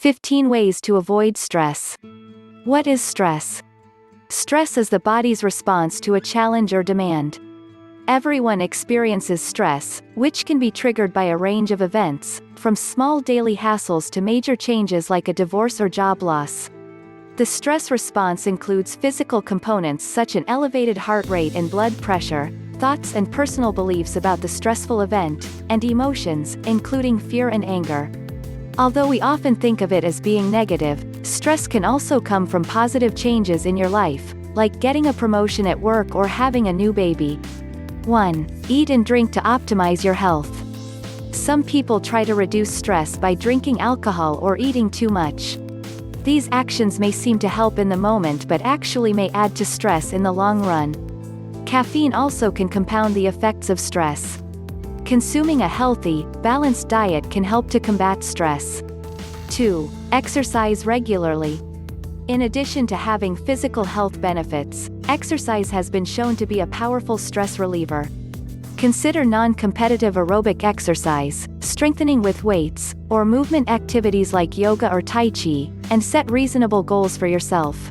15 ways to avoid stress. What is stress? Stress is the body's response to a challenge or demand. Everyone experiences stress, which can be triggered by a range of events, from small daily hassles to major changes like a divorce or job loss. The stress response includes physical components such as an elevated heart rate and blood pressure, thoughts and personal beliefs about the stressful event, and emotions, including fear and anger. Although we often think of it as being negative, stress can also come from positive changes in your life, like getting a promotion at work or having a new baby. 1. Eat and drink to optimize your health. Some people try to reduce stress by drinking alcohol or eating too much. These actions may seem to help in the moment but actually may add to stress in the long run. Caffeine also can compound the effects of stress. Consuming a healthy, balanced diet can help to combat stress. 2. Exercise regularly. In addition to having physical health benefits, exercise has been shown to be a powerful stress reliever. Consider non-competitive aerobic exercise, strengthening with weights, or movement activities like yoga or tai chi, and set reasonable goals for yourself.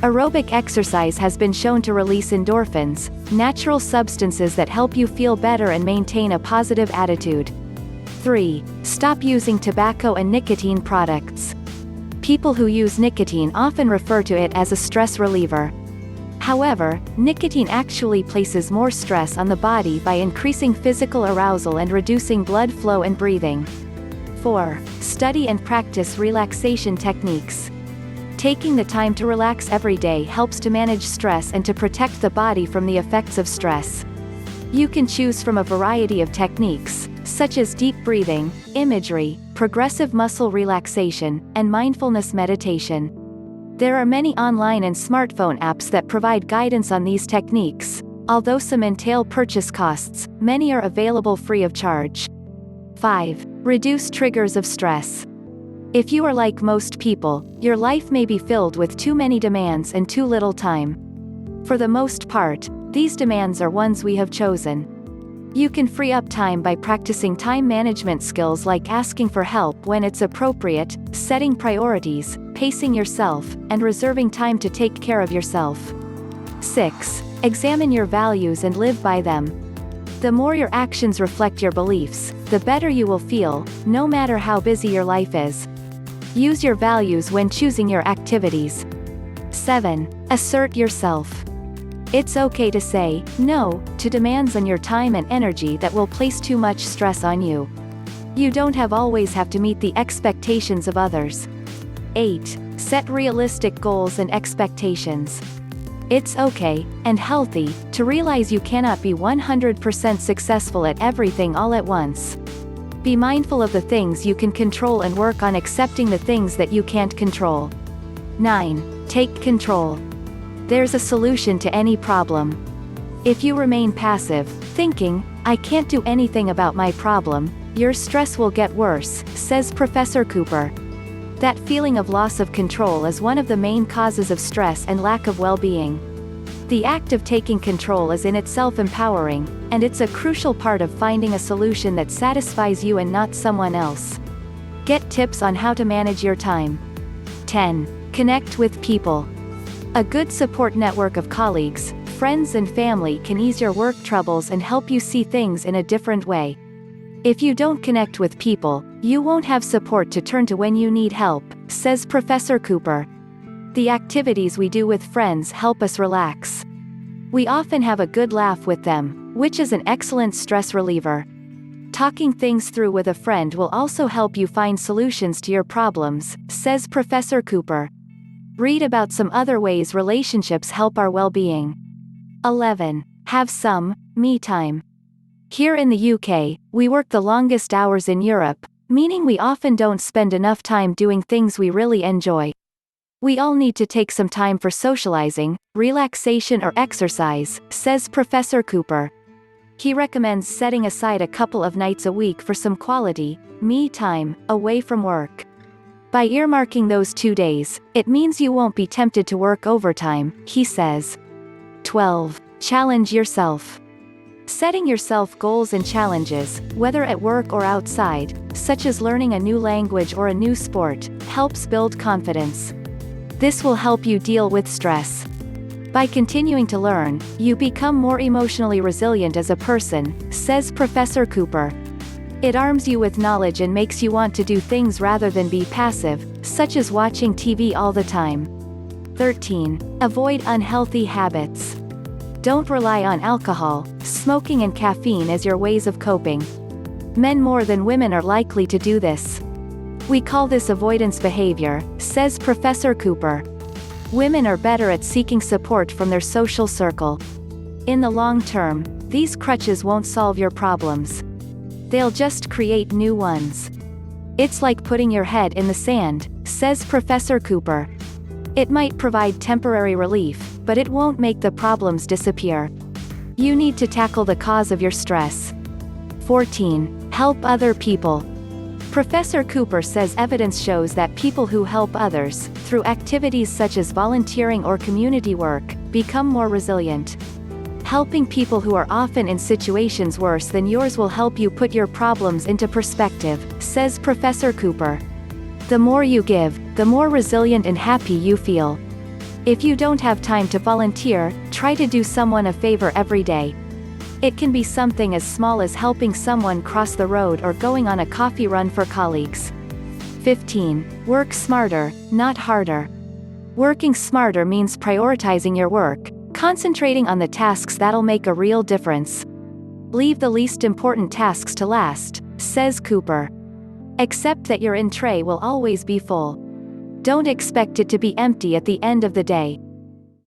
Aerobic exercise has been shown to release endorphins, natural substances that help you feel better and maintain a positive attitude. 3. Stop using tobacco and nicotine products. People who use nicotine often refer to it as a stress reliever. However, nicotine actually places more stress on the body by increasing physical arousal and reducing blood flow and breathing. 4. Study and practice relaxation techniques. Taking the time to relax every day helps to manage stress and to protect the body from the effects of stress. You can choose from a variety of techniques, such as deep breathing, imagery, progressive muscle relaxation, and mindfulness meditation. There are many online and smartphone apps that provide guidance on these techniques. Although some entail purchase costs, many are available free of charge. 5. Reduce triggers of stress. If you are like most people, your life may be filled with too many demands and too little time. For the most part, these demands are ones we have chosen. You can free up time by practicing time management skills like asking for help when it's appropriate, setting priorities, pacing yourself, and reserving time to take care of yourself. 6. Examine your values and live by them. The more your actions reflect your beliefs, the better you will feel, no matter how busy your life is. Use your values when choosing your activities. 7. Assert yourself. It's okay to say no to demands on your time and energy that will place too much stress on you. You don't always have to meet the expectations of others. 8. Set realistic goals and expectations. It's okay, and healthy, to realize you cannot be 100% successful at everything all at once. Be mindful of the things you can control and work on accepting the things that you can't control. 9. Take control. There's a solution to any problem. If you remain passive, thinking, "I can't do anything about my problem," your stress will get worse, says Professor Cooper. That feeling of loss of control is one of the main causes of stress and lack of well-being. The act of taking control is in itself empowering, and it's a crucial part of finding a solution that satisfies you and not someone else. Get tips on how to manage your time. 10. Connect with people. A good support network of colleagues, friends and family can ease your work troubles and help you see things in a different way. If you don't connect with people, you won't have support to turn to when you need help, says Professor Cooper. The activities we do with friends help us relax. We often have a good laugh with them, which is an excellent stress reliever. Talking things through with a friend will also help you find solutions to your problems, says Professor Cooper. Read about some other ways relationships help our well-being. 11. Have some me time. Here in the UK, we work the longest hours in Europe, meaning we often don't spend enough time doing things we really enjoy. We all need to take some time for socializing, relaxation or exercise, says Professor Cooper. He recommends setting aside a couple of nights a week for some quality me time away from work. By earmarking those 2 days, it means you won't be tempted to work overtime, he says. 12. Challenge yourself. Setting yourself goals and challenges, whether at work or outside, such as learning a new language or a new sport, helps build confidence. This will help you deal with stress. By continuing to learn, you become more emotionally resilient as a person, says Professor Cooper. It arms you with knowledge and makes you want to do things rather than be passive, such as watching TV all the time. 13. Avoid unhealthy habits. Don't rely on alcohol, smoking and caffeine as your ways of coping. Men more than women are likely to do this. We call this avoidance behavior, says Professor Cooper. Women are better at seeking support from their social circle. In the long term, these crutches won't solve your problems. They'll just create new ones. It's like putting your head in the sand, says Professor Cooper. It might provide temporary relief, but it won't make the problems disappear. You need to tackle the cause of your stress. 14. Help other people. Professor Cooper says evidence shows that people who help others, through activities such as volunteering or community work, become more resilient. Helping people who are often in situations worse than yours will help you put your problems into perspective, says Professor Cooper. The more you give, the more resilient and happy you feel. If you don't have time to volunteer, try to do someone a favor every day. It can be something as small as helping someone cross the road or going on a coffee run for colleagues. 15. Work smarter, not harder. Working smarter means prioritizing your work, concentrating on the tasks that'll make a real difference. Leave the least important tasks to last, says Cooper. Accept that your in tray will always be full. Don't expect it to be empty at the end of the day.